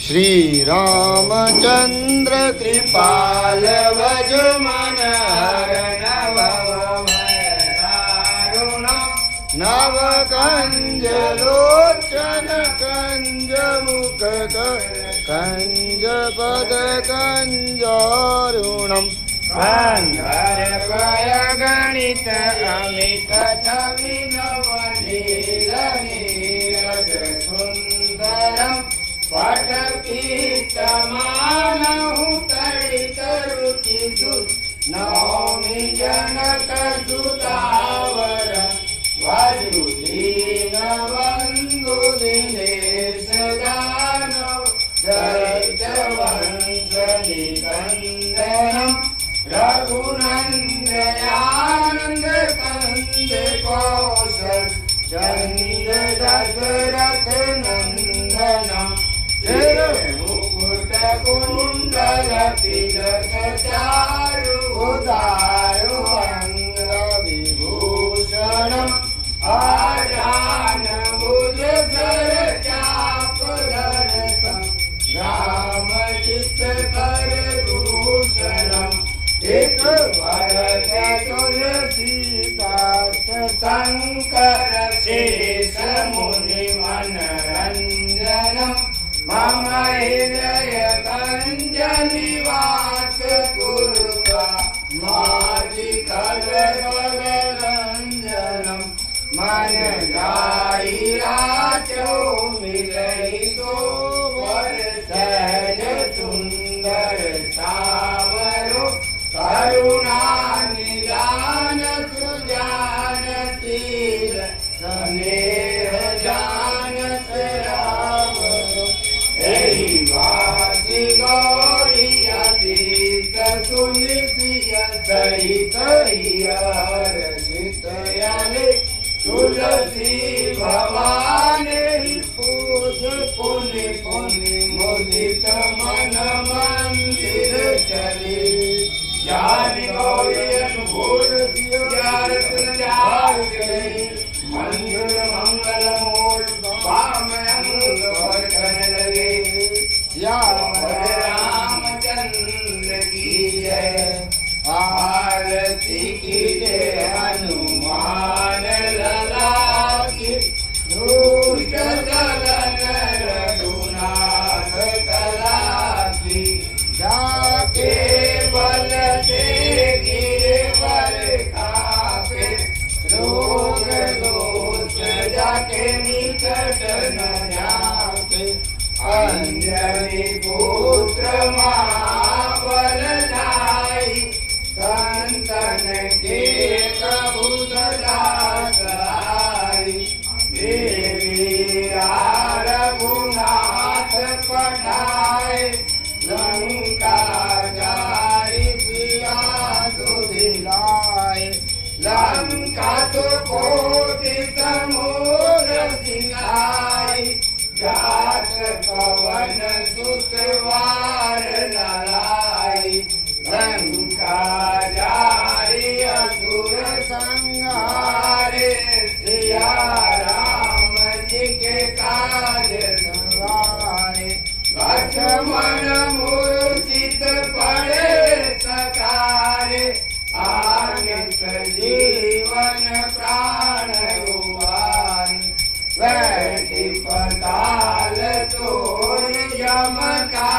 श्री रामचंद्र कृपाल भज मन हर नव कंज लोचन कंज मुख कंज पद कंजरुणम गंधर्वय गणित अमित छवि नवनील नीरज सुंदरम पटपीतमानहु तडित रुचि नौमि जनक सुतावर वजुदीन बंधु दिनेश दानव दैत्य वंश निकंदनम रघुनंदयानंद कंद कौशल चंद दशरथ नंदनम मुकुट कुंडल तिलक चारु उदारु अंग विभूषणम आजान भुज धर चाप दर्शन राम चित्त कर भूषणम एक भरत तुलसीदास शंकर शेष मुनि मनरंजनम मम हृदय गंज निवास कुरुता माधि कलरंजनम मन जाई राचो मिलई तो वर सहज सुंदर सावरो करुणा निदान सुजान शील स्नेह जानत रावरो एहि भाति गौरी अतीत सुनिसिय सहित हर्षित याले तुलसी भवानी पूज पुनि पुनि मुदित मन मंदिर चले जान गौरी अनुभूत जारत जाग गई मंजुल मंगल मूल पाम अंग वर्षण लगे रामचंद्र की जय आरती की जय हनुमान लला की दुष्ट दलन रघुनाथ कला की जाके बल से गिरवर खाके रोग दोष जाके निकट न जाके अंजनी पुत्र महाबल लाई संतन के प्रभु सदा सहाय देवी रघुनाथ पठाए लंका जारी सिया सुधिलाए लंका तो कोटि समूर सिंगाई जात पवन सुत वार नलाई लंका जारी असुर संहारे सिया राम जी के काज सवारे लक्ष्मण मूर्छित पड़े सकारे आने सजीवन प्राण उबारे बैठी पताल तोड़ यमका